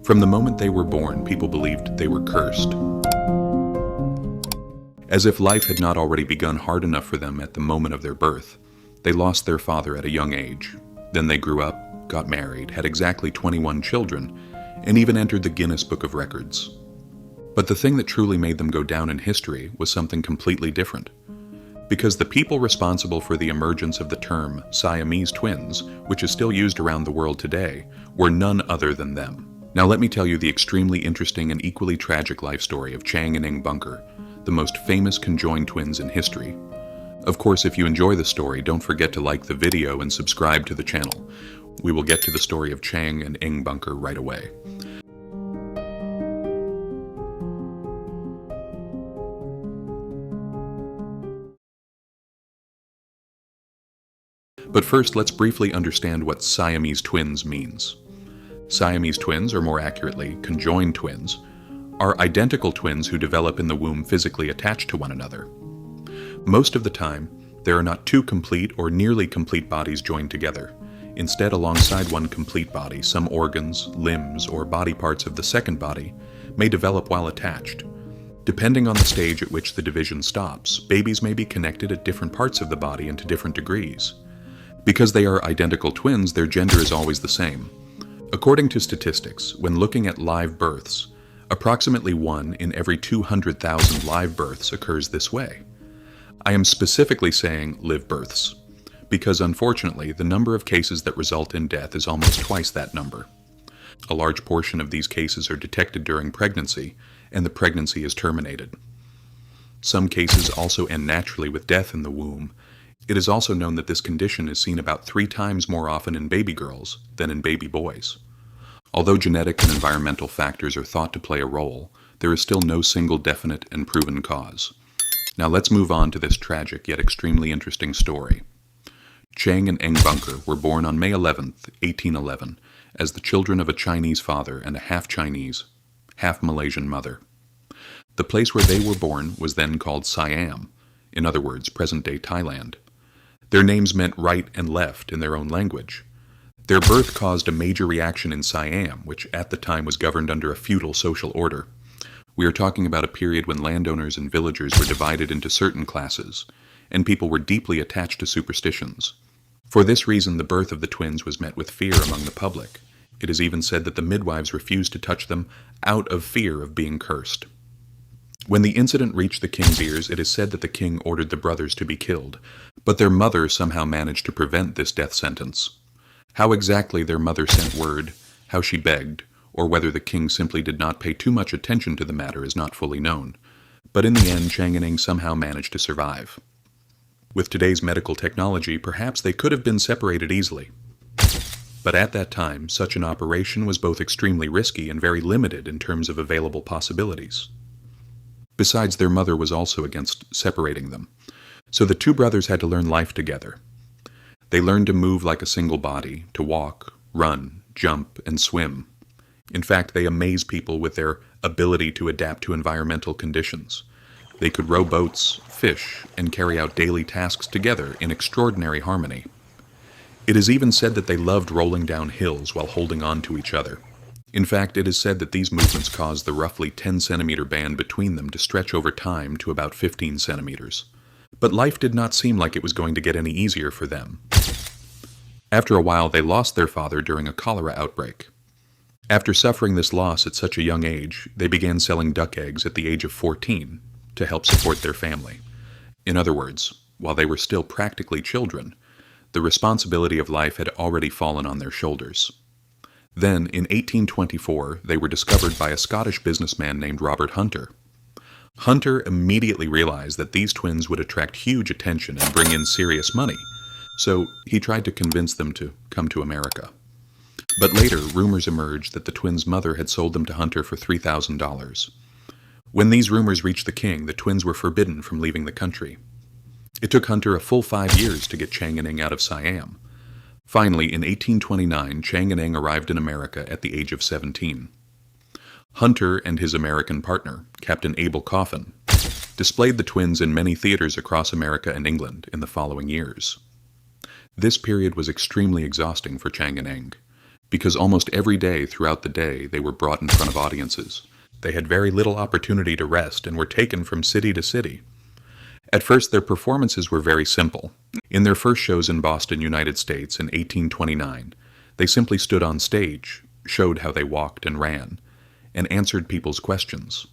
From the moment they were born, people believed they were cursed. As if life had not already begun hard enough for them at the moment of their birth, they lost their father at a young age. Then they grew up, got married, had exactly 21 children, and even entered the Guinness Book of Records. But the thing that truly made them go down in history was something completely different. Because the people responsible for the emergence of the term Siamese twins, which is still used around the world today, were none other than them. Now let me tell you the extremely interesting and equally tragic life story of Chang and Eng Bunker, the most famous conjoined twins in history. Of course, if you enjoy the story, don't forget to like the video and subscribe to the channel. We will get to the story of Chang and Eng Bunker right away. But first, let's briefly understand what Siamese twins means. Siamese twins, or more accurately, conjoined twins, are identical twins who develop in the womb physically attached to one another. Most of the time, there are not two complete or nearly complete bodies joined together. Instead, alongside one complete body, some organs, limbs, or body parts of the second body may develop while attached. Depending on the stage at which the division stops, babies may be connected at different parts of the body and to different degrees. Because they are identical twins, their gender is always the same. According to statistics, when looking at live births, approximately 1 in every 200,000 live births occurs this way. I am specifically saying live births, because unfortunately the number of cases that result in death is almost twice that number. A large portion of these cases are detected during pregnancy, and the pregnancy is terminated. Some cases also end naturally with death in the womb. It is also known that this condition is seen about 3 times more often in baby girls than in baby boys. Although genetic and environmental factors are thought to play a role, there is still no single definite and proven cause. Now let's move on to this tragic yet extremely interesting story. Chang and Eng Bunker were born on May 11th, 1811, as the children of a Chinese father and a half-Chinese, half-Malaysian mother. The place where they were born was then called Siam, in other words, present-day Thailand. Their names meant right and left in their own language. Their birth caused a major reaction in Siam, which at the time was governed under a feudal social order. We are talking about a period when landowners and villagers were divided into certain classes, and people were deeply attached to superstitions. For this reason, the birth of the twins was met with fear among the public. It is even said that the midwives refused to touch them out of fear of being cursed. When the incident reached the king's ears, it is said that the king ordered the brothers to be killed, but their mother somehow managed to prevent this death sentence. How exactly their mother sent word, how she begged, or whether the king simply did not pay too much attention to the matter is not fully known. But in the end, Chang and Eng somehow managed to survive. With today's medical technology, perhaps they could have been separated easily. But at that time, such an operation was both extremely risky and very limited in terms of available possibilities. Besides, their mother was also against separating them. So the two brothers had to learn life together. They learned to move like a single body, to walk, run, jump, and swim. In fact, they amaze people with their ability to adapt to environmental conditions. They could row boats, fish, and carry out daily tasks together in extraordinary harmony. It is even said that they loved rolling down hills while holding on to each other. In fact, it is said that these movements caused the roughly 10-centimeter band between them to stretch over time to about 15 centimeters. But life did not seem like it was going to get any easier for them. After a while, they lost their father during a cholera outbreak. After suffering this loss at such a young age, they began selling duck eggs at the age of 14 to help support their family. In other words, while they were still practically children, the responsibility of life had already fallen on their shoulders. Then, in 1824, they were discovered by a Scottish businessman named Robert Hunter. Hunter immediately realized that these twins would attract huge attention and bring in serious money, so he tried to convince them to come to America. But later, rumors emerged that the twins' mother had sold them to Hunter for $3,000. When these rumors reached the king, the twins were forbidden from leaving the country. It took Hunter a full 5 years to get Chang and Eng out of Siam. Finally, in 1829, Chang and Eng arrived in America at the age of 17. Hunter and his American partner, Captain Abel Coffin, displayed the twins in many theaters across America and England in the following years. This period was extremely exhausting for Chang and Eng, because almost every day throughout the day they were brought in front of audiences. They had very little opportunity to rest and were taken from city to city. At first, their performances were very simple. In their first shows in Boston, United States in 1829, they simply stood on stage, showed how they walked and ran, and answered people's questions.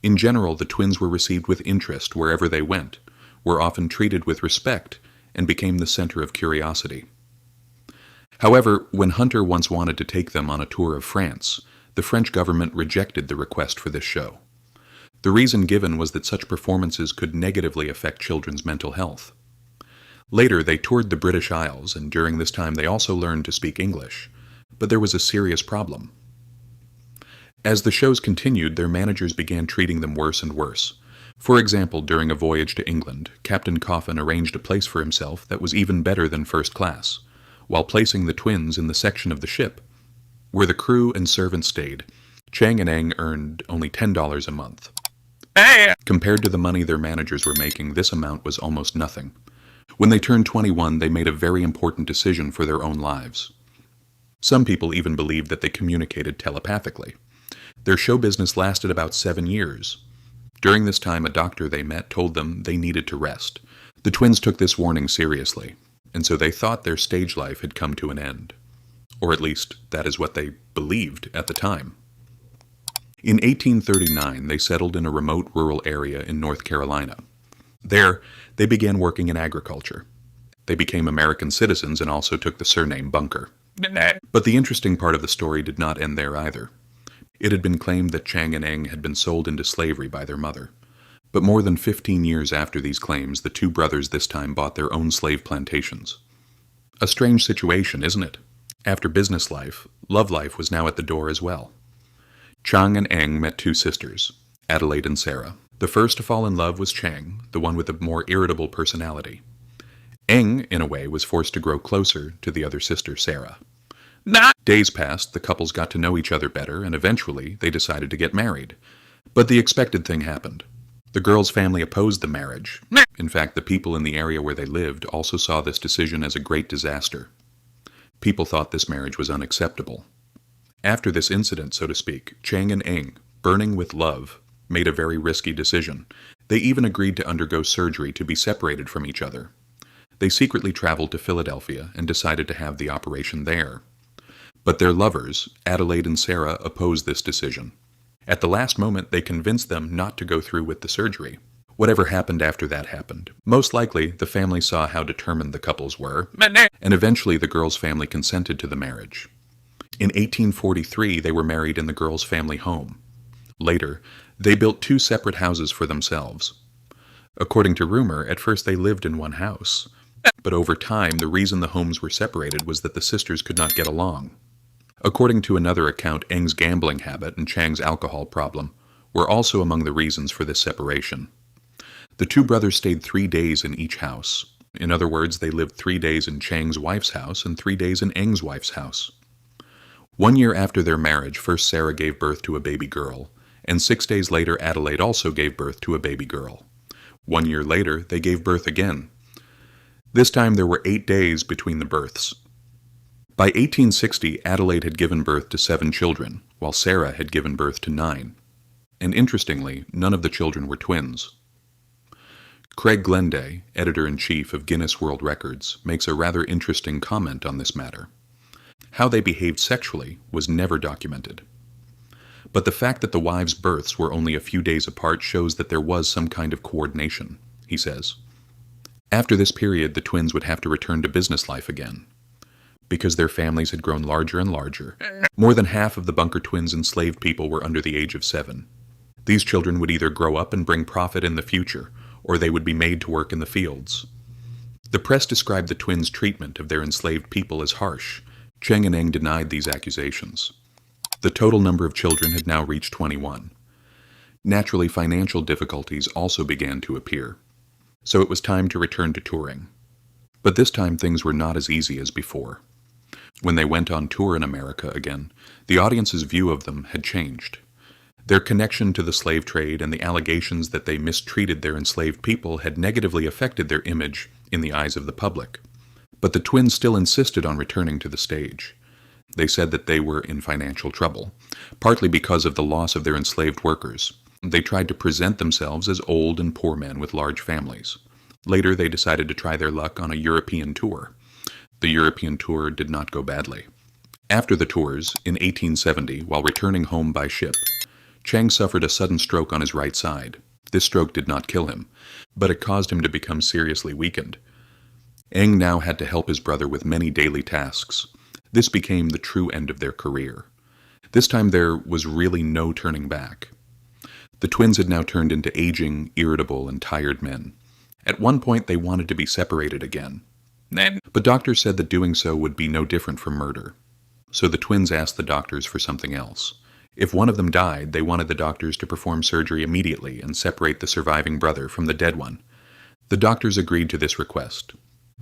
In general, the twins were received with interest wherever they went, were often treated with respect, and became the center of curiosity. However, when Hunter once wanted to take them on a tour of France, the French government rejected the request for this show. The reason given was that such performances could negatively affect children's mental health. Later, they toured the British Isles, and during this time they also learned to speak English, but there was a serious problem. As the shows continued, their managers began treating them worse and worse. For example, during a voyage to England, Captain Coffin arranged a place for himself that was even better than first class, while placing the twins in the section of the ship where the crew and servants stayed. Chang and Eng earned only $10 a month. Compared to the money their managers were making, this amount was almost nothing. When they turned 21, they made a very important decision for their own lives. Some people even believed that they communicated telepathically. Their show business lasted about 7 years. During this time, a doctor they met told them they needed to rest. The twins took this warning seriously, and so they thought their stage life had come to an end. Or at least, that is what they believed at the time. In 1839, they settled in a remote rural area in North Carolina. There, they began working in agriculture. They became American citizens and also took the surname Bunker. But the interesting part of the story did not end there either. It had been claimed that Chang and Eng had been sold into slavery by their mother. But more than 15 years after these claims, the two brothers this time bought their own slave plantations. A strange situation, isn't it? After business life, love life was now at the door as well. Chang and Eng met two sisters, Adelaide and Sarah. The first to fall in love was Chang, the one with a more irritable personality. Eng, in a way, was forced to grow closer to the other sister, Sarah. Days passed, the couples got to know each other better, and eventually they decided to get married. But the expected thing happened. The girl's family opposed the marriage. In fact, the people in the area where they lived also saw this decision as a great disaster. People thought this marriage was unacceptable. After this incident, so to speak, Chang and Eng, burning with love, made a very risky decision. They even agreed to undergo surgery to be separated from each other. They secretly traveled to Philadelphia and decided to have the operation there. But their lovers, Adelaide and Sarah, opposed this decision. At the last moment, they convinced them not to go through with the surgery. Whatever happened after that happened. Most likely, the family saw how determined the couples were, and eventually the girl's family consented to the marriage. In 1843, they were married in the girl's family home. Later, they built 2 separate houses for themselves. According to rumor, at first they lived in one house. But over time, the reason the homes were separated was that the sisters could not get along. According to another account, Eng's gambling habit and Chang's alcohol problem were also among the reasons for this separation. The two brothers stayed 3 days in each house. In other words, they lived 3 days in Chang's wife's house and 3 days in Eng's wife's house. 1 year after their marriage, first Sarah gave birth to a baby girl, and 6 days later Adelaide also gave birth to a baby girl. 1 year later, they gave birth again. This time there were 8 days between the births. By 1860, Adelaide had given birth to 7 children, while Sarah had given birth to 9. And interestingly, none of the children were twins. Craig Glenday, editor-in-chief of Guinness World Records, makes a rather interesting comment on this matter. How they behaved sexually was never documented. But the fact that the wives' births were only a few days apart shows that there was some kind of coordination, he says. After this period, the twins would have to return to business life again. Because their families had grown larger and larger, more than half of the Bunker twins' enslaved people were under the age of 7. These children would either grow up and bring profit in the future, or they would be made to work in the fields. The press described the twins' treatment of their enslaved people as harsh. Chang and Eng denied these accusations. The total number of children had now reached 21. Naturally, financial difficulties also began to appear. So it was time to return to touring. But this time things were not as easy as before. When they went on tour in America again, the audience's view of them had changed. Their connection to the slave trade and the allegations that they mistreated their enslaved people had negatively affected their image in the eyes of the public. But the twins still insisted on returning to the stage. They said that they were in financial trouble, partly because of the loss of their enslaved workers. They tried to present themselves as old and poor men with large families. Later, they decided to try their luck on a European tour. The European tour did not go badly. After the tours, in 1870, while returning home by ship, Chang suffered a sudden stroke on his right side. This stroke did not kill him, but it caused him to become seriously weakened. Eng now had to help his brother with many daily tasks. This became the true end of their career. This time there was really no turning back. The twins had now turned into aging, irritable, and tired men. At one point they wanted to be separated again. But doctors said that doing so would be no different from murder. So the twins asked the doctors for something else. If one of them died, they wanted the doctors to perform surgery immediately and separate the surviving brother from the dead one. The doctors agreed to this request.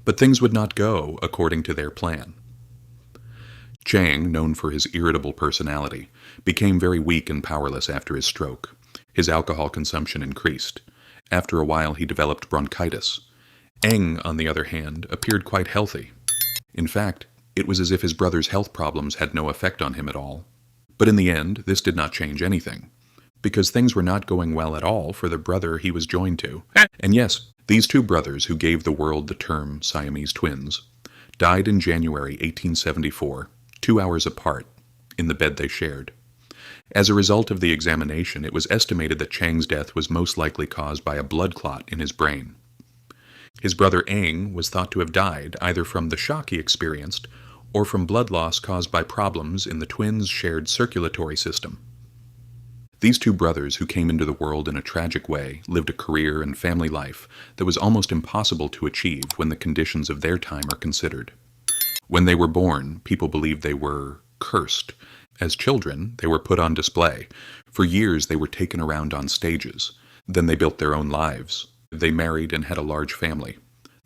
But things would not go according to their plan. Chang, known for his irritable personality, became very weak and powerless after his stroke. His alcohol consumption increased. After a while, he developed bronchitis. Eng, on the other hand, appeared quite healthy. In fact, it was as if his brother's health problems had no effect on him at all. But in the end, this did not change anything, because things were not going well at all for the brother he was joined to. And yes, these two brothers who gave the world the term Siamese twins died in January 1874, 2 hours apart, in the bed they shared. As a result of the examination, it was estimated that Chang's death was most likely caused by a blood clot in his brain. His brother Eng was thought to have died either from the shock he experienced or from blood loss caused by problems in the twins' shared circulatory system. These two brothers, who came into the world in a tragic way, lived a career and family life that was almost impossible to achieve when the conditions of their time are considered. When they were born, people believed they were cursed. As children, they were put on display. For years, they were taken around on stages. Then they built their own lives. They married and had a large family.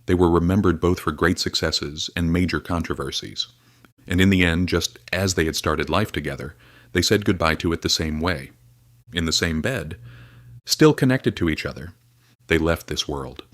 They were remembered both for great successes and major controversies. And in the end, just as they had started life together, they said goodbye to it the same way. In the same bed, still connected to each other, they left this world.